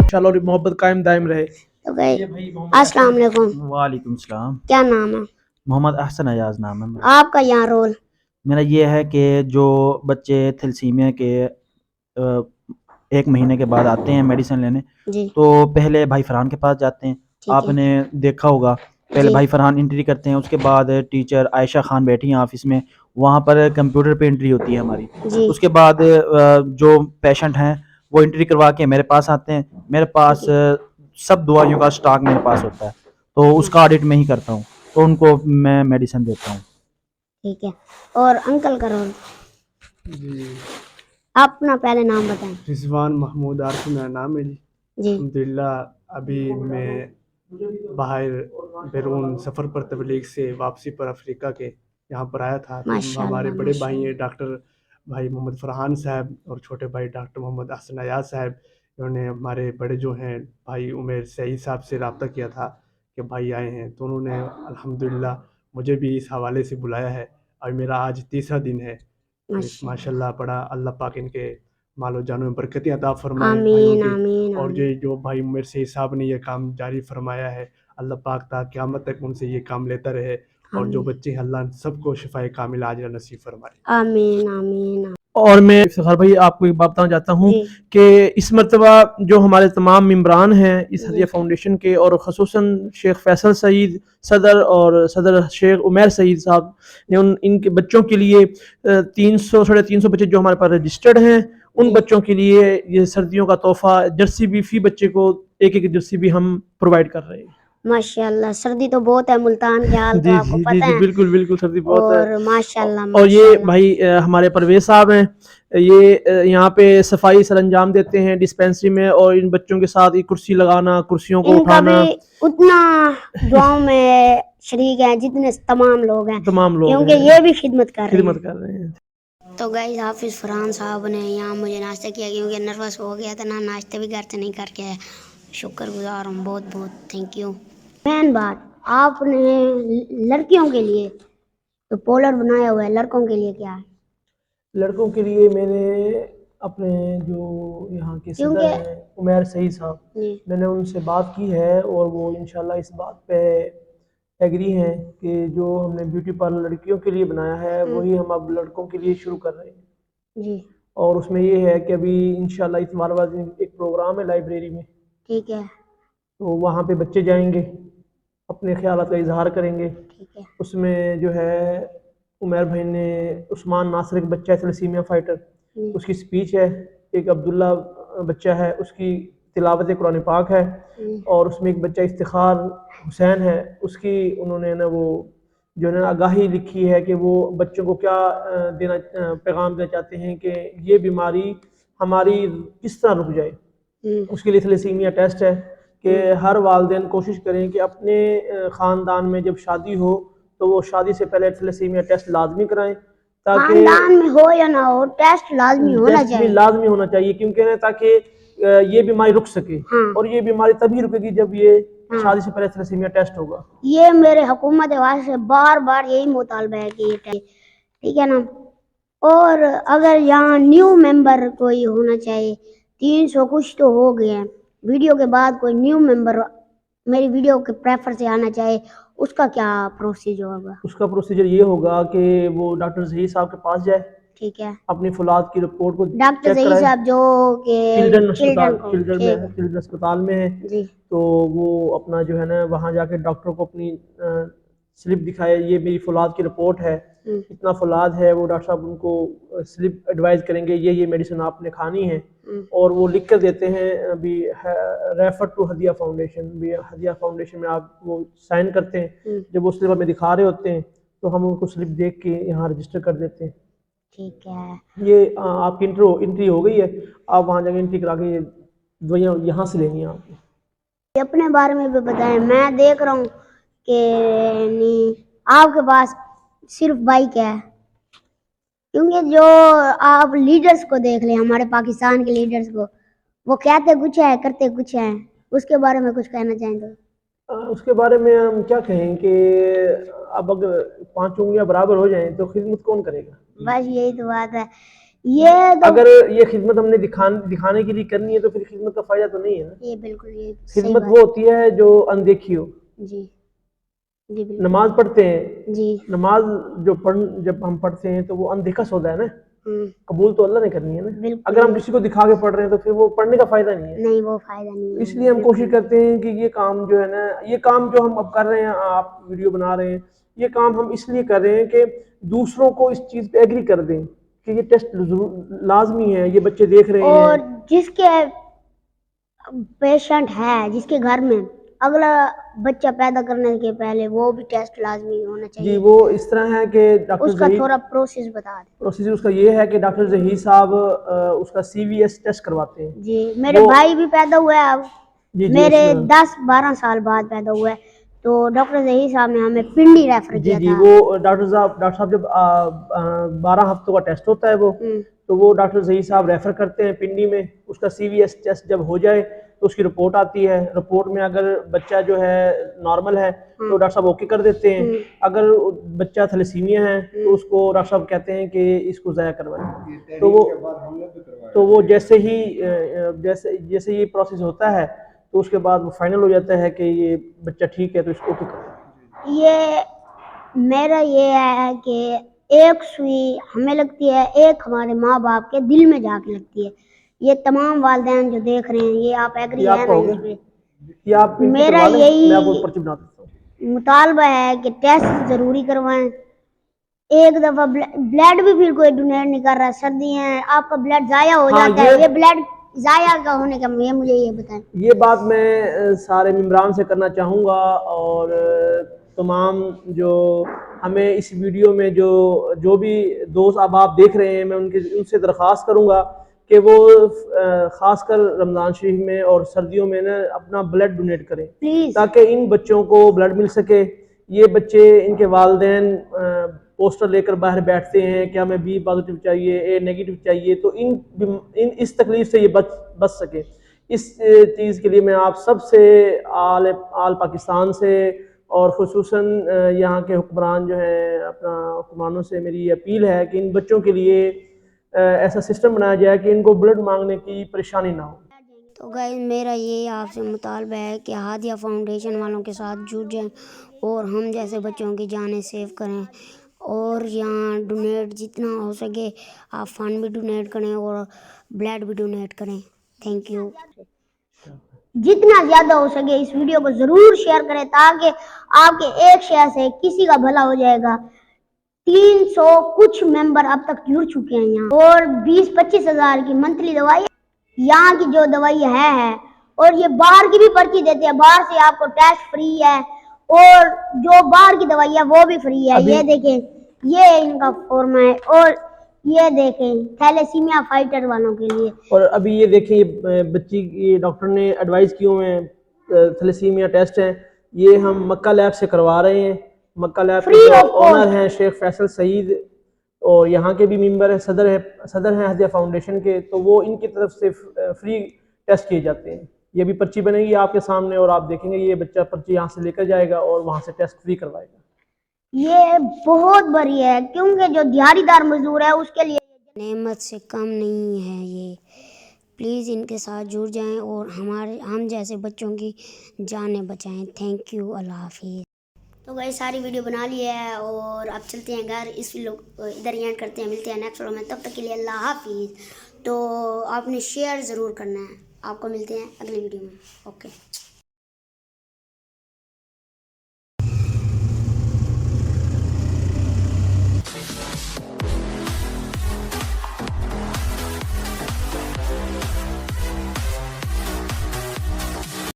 इंशाल्लाह और मोहब्बत कायम दायम रहे। तो गए अस्सलाम वालेकुम। वालेकुम सलाम। क्या नाम है? मोहम्मद अहसन अयाज नाम है मेरा। आपका यहाँ रोल? मेरा ये है कि जो बच्चे थैलेसीमिया के 1 महीने के बाद आते हैं मेडिसिन लेने, जी तो पहले भाई फरहान के पास जाते हैं। ठीक है आपने देखा होगा, पहले जी भाई फरहान एंट्री करते हैं, उसके बाद टीचर आयशा खान बैठी हैं ऑफिस में, वहाँ पर कंप्यूटर पे एंट्री होती है हमारी। जी उसके बाद जो पेशेंट हैं वो एंट्री करवा के मेरे पास आते हैं। मेरे पास सब दवाइयों का स्टॉक मेरे पास होता है, तो उसका ऑडिट मैं ही करता हूँ, तो उनको मैं मेडिसिन देता हूँ। ठीक है। और अंकल का रोल? जी आप अपना पहले नाम बताएं। रिजवान महमूद आरफी मेरा नाम है जी। जी अल्हम्दुलिल्लाह अभी मैं बाहर बैरून सफ़र पर तबलीग से वापसी पर अफ्रीका के यहाँ पर आया था, तो हमारे माशाल्लाह बड़े भाई माशाल्लाह। हैं डॉक्टर भाई मोहम्मद फरहान साहब और छोटे भाई डॉक्टर मोहम्मद अहसन अयाज साहब। इन्होंने हमारे बड़े जो हैं भाई उमेर सईद साहब से रब्ता किया था कि भाई आए हैं, तो उन्होंने अल्हम्दुलिल्लाह मुझे भी इस हवाले से बुलाया है। और मेरा आज तीसरा दिन है। तो इस माशाल्लाह। माशाल्लाह बड़ा अल्लाह पाक इनके मालो जानो में बरकतें अता फरमाए भाइयों आमीन की। आमीन और आमीन। जो भाई मेरे से साहब ने ये काम जारी फरमाया है, अल्लाह पाक ता क़यामत तक उनसे ये काम लेता रहे। और जो आमीन बच्चे हैं अल्लाह सबको शिफाए कामिल आजिला नसीब फरमाए। आमीन आमीन। और मैं इफ्तिखार भाई आपको एक बात बताना चाहता हूँ जी कि इस मरतबा जो हमारे तमाम मेम्बरान हैं इस जी हदिया फाउंडेशन के, और ख़ुसूसन शेख फैसल सईद सदर और सदर शेख उमैर सईद साहब ने इनके बच्चों के लिए 300 350 बच्चे जो हमारे पास रजिस्टर्ड हैं, उन जी बच्चों के लिए ये सर्दियों का तोहफा जर्सी भी, फी बच्चे को एक एक जर्सी भी हम प्रोवाइड कर रहे हैं। माशाल्लाह। सर्दी तो बहुत है मुल्तान के हाल तो जी आपको जी जी पता जी, है। बिल्कुल बिल्कुल, सर्दी बहुत है। और माशाल्लाह और ये माशाल्लाह। भाई हमारे परवेज साहब हैं, ये यहाँ पे सफाई सरंजाम देते हैं डिस्पेंसरी में, और इन बच्चों के साथ ये कुर्सी लगाना, कुर्सियों को इनका भी उठाना, उतना दुआओं में शरीक है जितने तमाम लोग हैं, तमाम लोग क्योंकि हैं ये भी खिदमत कर रहे खिदमत हैं। कर रहे हैं। तो गाइस हाफिज़ फरहान साहब ने यहाँ मुझे नाश्ता किया, क्योंकि नर्वस हो गया था ना, नाश्ते भी घर से नहीं करके आया। शुक्रगुजार हूँ, बहुत बहुत थैंक यू। मेन बात, आपने लड़कियों के लिए तो पोलर बनाया हुआ है, लड़कों के लिए क्या है? लड़कों के लिए मैंने अपने जो यहाँ के सदर क्योंकि हैं उमैर सईद साहब, जी मैंने उनसे बात की है, और वो इंशाल्लाह इस बात पे एग्री हैं कि जो हमने ब्यूटी पार्लर लड़कियों के लिए बनाया है वही हम अब लड़कों के लिए शुरू कर रहे हैं। जी और उसमें ये है कि अभी इंशाल्लाह इतवार वाले दिन एक प्रोग्राम है लाइब्रेरी में, ठीक है तो वहाँ पे बच्चे जाएंगे, अपने ख्यालात का इजहार करेंगे। ठीक है। उसमें जो है उमर भाई ने, उस्मान नासिर एक बच्चा है थैलेसीमिया फाइटर, उसकी स्पीच है। एक अब्दुल्ला बच्चा है, उसकी तिलावत कुरान पाक है। और उसमें एक बच्चा इफ्तिखार हुसैन है, उसकी उन्होंने ना वो जो है ना आगाही लिखी है कि वो बच्चों को क्या देना, पैगाम देना चाहते हैं कि ये बीमारी हमारी किस तरह रुक जाए। उसके लिए थैलेसीमिया टेस्ट है कि हर वालिदैन कोशिश करें कि अपने ख़ानदान में जब शादी हो तो वो शादी से पहले थैलेसीमिया टेस्ट लाजमी कराएं, ताकि खानदान में हो या ना हो, टेस्ट लाजमी होना टेस्ट भी चाहिए। लाजमी होना चाहिए, क्योंकि ना ताकि ये बीमारी रुक सके। हाँ और ये बीमारी तभी रुकेगी जब ये हाँ। शादी से पहले थैलेसीमिया टेस्ट होगा। ये मेरे हुकूमत आवाज से बार बार यही मुतालबा है कि ये ठीक है ना। और अगर यहाँ न्यू मेंबर कोई होना चाहिए, 300 कुछ तो हो गए हैं, वीडियो के बाद कोई न्यू मेंबर मेरी वीडियो के प्रेफर से आना चाहिए, उसका क्या प्रोसीजर होगा? उसका प्रोसीजर ये होगा कि वो डॉक्टर जहीर साहब के पास जाए, ठीक है। अपनी फौलाद की रिपोर्ट को डॉक्टर चेक सही कराए। साहब जो कि चिल्ड्रन चिल्ड्रन अस्पताल, को, चिल्ड्रन ठीक में है चिल्ड्रन अस्पताल में है, जी तो वो अपना जो है ना वहाँ जाके डॉक्टर को अपनी स्लिप दिखाए, ये मेरी फौलाद की रिपोर्ट है, इतना फौलाद है, वो डॉक्टर साहब उनको स्लिप एडवाइस करेंगे ये मेडिसिन आपने खानी है, और वो लिख कर देते हैं अभी रेफर टू हदिया फाउंडेशन। भी हदिया फाउंडेशन में आप वो साइन करते हैं, जब वो स्लिप हमें दिखा रहे होते हैं तो हम उनको स्लिप देख के यहाँ रजिस्टर कर देते हैं। ठीक है। ये आपकी एंट्री हो गई है, आप वहाँ जाके एंट्री करा के ये दवाइयाँ यहाँ से लेनी है आपको। अपने बारे में भी बताएं, मैं देख रहा हूँ कि नहीं आपके पास सिर्फ बाइक है, क्योंकि जो आप लीडर्स को देख लें, हमारे पाकिस्तान के लीडर्स को, वो कहते कुछ है करते कुछ है, उसके बारे में कुछ कहना चाहें तो? उसके बारे में हम क्या कहें कि अब अगर 5 उंगलियां बराबर हो जाएं तो खिदमत कौन करेगा। बस यही तो बात है, ये तो अगर ये खिदमत हमने दिखाने के लिए करनी है तो फिर खिदमत का फायदा तो नहीं है ना। ये बिल्कुल ये सही खिदमत बात वो होती है जो अनदेखी हो। जी जी बिल्कुल नमाज पढ़ते हैं, जी नमाज जब हम पढ़ते हैं तो वो अनदेखा सौदा है ना, हम्म, कबूल तो अल्लाह ने करनी है ना। बिल्कुल अगर हम किसी को दिखा के पढ़ रहे हैं तो फिर वो पढ़ने का फायदा नहीं है। नहीं वो फायदा नहीं है इसलिए हम बिल्कुल कोशिश करते हैं कि ये काम जो है ना, ये काम जो हम अब कर रहे हैं, आप वीडियो बना रहे हैं, ये काम हम इसलिए कर रहे हैं कि दूसरों को इस चीज़ पे एग्री कर दें कि ये टेस्ट लाजमी है, ये बच्चे देख रहे और हैं। जिसके पेशेंट है जिसके घर में अगला बच्चा पैदा करने के पहले वो भी टेस्ट लाजमी होना जी, चाहिए। वो इस तरह है कि डॉक्टर उसका जहीर, थोड़ा प्रोसेस बता दे। प्रोसीजर उसका ये है कि डॉक्टर जहीर साहब उसका CVS टेस्ट करवाते हैं। जी मेरे वो भाई भी पैदा हुआ है अब, जी जी मेरे उसमें 10-12 साल बाद पैदा हुआ है, तो डॉक्टर जहीर साहब ने हमें पिंडी रेफर जी किया जी था। वो डॉक्टर साहब जब 12 हफ्तों का टेस्ट होता है वो, तो वो डॉक्टर जहीर साहब रेफर करते हैं पिंडी में। उसका CVS टेस्ट जब हो जाए तो उसकी रिपोर्ट आती है। रिपोर्ट में अगर बच्चा जो है नॉर्मल है तो डॉक्टर साहब ओके कर देते हैं। अगर बच्चा थैलेसीमिया है तो उसको डॉक्टर साहब कहते हैं कि इसको ज़ाया करवाएं। तो वो जैसे ही जैसे जैसे ये प्रोसेस होता है तो उसके बाद वो फाइनल हो जाता है कि ये बच्चा ठीक है तो इसको ओके करें। ये मेरा ये है कि एक सुई हमें लगती है, एक हमारे माँ बाप के दिल में जाके लगती है। ये तमाम वालिदैन जो देख रहे हैं, ये आप एग्री ये है आपका ना हो इस गया, पे? ये आप इनकी मेरा करवा लें, यही मैं आपको पर्ची बना देता हूँ। मुतालबा है कि टेस्ट जरूरी करवाएं। एक दफा ब्लड भी फिर कोई डोनेट नहीं कर रहा, सर्दी है आपका ब्लड जाया हो हाँ जाता है, ये ब्लड जाया का होने का ये मुझे ये बताएं। ये बात मैं सारे मेम्बरान से करना चाहूँगा और तमाम जो हमें इस वीडियो में जो जो भी दोस्त अब आप देख रहे हैं, मैं उनसे दरख्वास्त करूँगा कि वो ख़ासकर रमज़ान शरीफ में और सर्दियों में ना अपना ब्लड डोनेट करें प्लीज ताकि इन बच्चों को ब्लड मिल सके। ये बच्चे, इनके वालिदैन पोस्टर लेकर बाहर बैठते हैं कि हमें B पॉजिटिव चाहिए, A नेगेटिव चाहिए, तो इन इस तकलीफ से ये बच सके। इस चीज़ के लिए मैं आप सब से आल पाकिस्तान से और ख़ुसूसन यहाँ के हुक्मरान जो हैं अपना हुक्मरानों से मेरी अपील है कि इन बच्चों के लिए ऐसा सिस्टम बनाया जाए कि इनको ब्लड मांगने की परेशानी ना हो। तो गाइस मेरा ये आपसे मुतालबा है कि हादिया फाउंडेशन वालों के साथ जुड़ जाएं और हम जैसे बच्चों की जानें सेव करें। और यहाँ डोनेट जितना हो सके आप फंड भी डोनेट करें और ब्लड भी डोनेट करें। Thank you. जितना ज़्यादा हो सके इस वीडियो को ज़रूर शेयर करें ताकि आपके एक शेयर से किसी का भला हो जाएगा। 300 कुछ मेंबर अब तक जुड़ चुके हैं यहाँ, और 20-25 हज़ार की मंथली दवाई यहाँ की जो दवाई है। और ये बाहर की भी पर्ची देते हैं, बाहर से आपको टेस्ट फ्री है और जो बाहर की दवाई है वो भी फ्री है। ये देखें ये इनका फॉर्म है, और ये देखें थैलेसीमिया फाइटर वालों के लिए। और अभी ये देखिए ये बच्ची, ये डॉक्टर ने एडवाइस किए हुए हैं थैलेसीमिया टेस्ट हैं, ये हम मक्का लैब से करवा रहे हैं। मक्का लैब के Free जो of cost। ओनर हैं शेख फैसल सईद, और यहाँ के भी मेंबर है, सदर हैं हादिया फाउंडेशन के, तो वो इनकी तरफ से फ्री टेस्ट किए जाते हैं। ये भी पर्ची बनेगी आपके सामने और आप देखेंगे ये बच्चा पर्ची यहाँ से लेकर जाएगा और वहाँ से टेस्ट फ्री करवाएगा। ये बहुत बढ़िया है क्योंकि जो दिहाड़ीदार मजदूर है उसके लिए नेमत से कम नहीं है ये। प्लीज़ इनके साथ जुड़ जाएं और हम जैसे बच्चों की जानें बचाएं। Thank you. अल्लाह हाफिज़। तो भाई सारी वीडियो बना ली है और अब चलते हैं घर। इस वीडियो इधर ही एंड करते हैं, मिलते हैं नेक्स्ट वीडियो में, तब तक के लिए अल्लाह हाफिज़। तो आपने शेयर ज़रूर करना है। आपको मिलते हैं अगली वीडियो में। ओके।